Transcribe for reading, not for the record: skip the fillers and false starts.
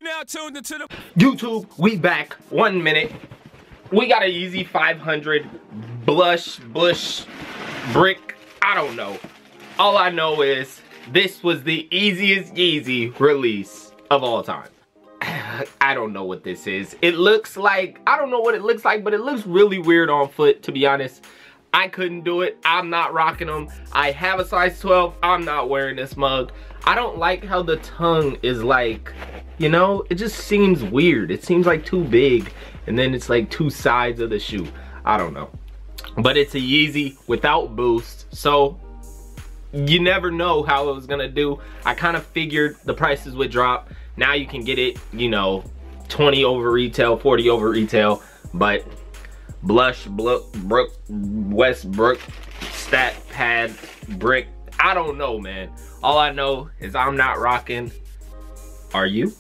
now tuned into the YouTube. We back. 1 minute. We got a Yeezy 500 bush brick. I don't know. All I know is this was the easiest Yeezy release of all time. I don't know what this is. It looks like, I don't know what it looks like, but it looks really weird on foot, to be honest. I couldn't do it. I'm not rocking them. I have a size 12. I'm not wearing this mug. I don't like how the tongue is like, you know, it just seems weird. It seems like too big, and then it's like two sides of the shoe. I don't know. But it's a Yeezy without boost, so you never know how it was gonna do. I kind of figured the prices would drop. Now you can get it, you know, 20 over retail, 40 over retail, but Westbrook, stat pad, brick, I don't know, man. All I know is I'm not rocking. Are you?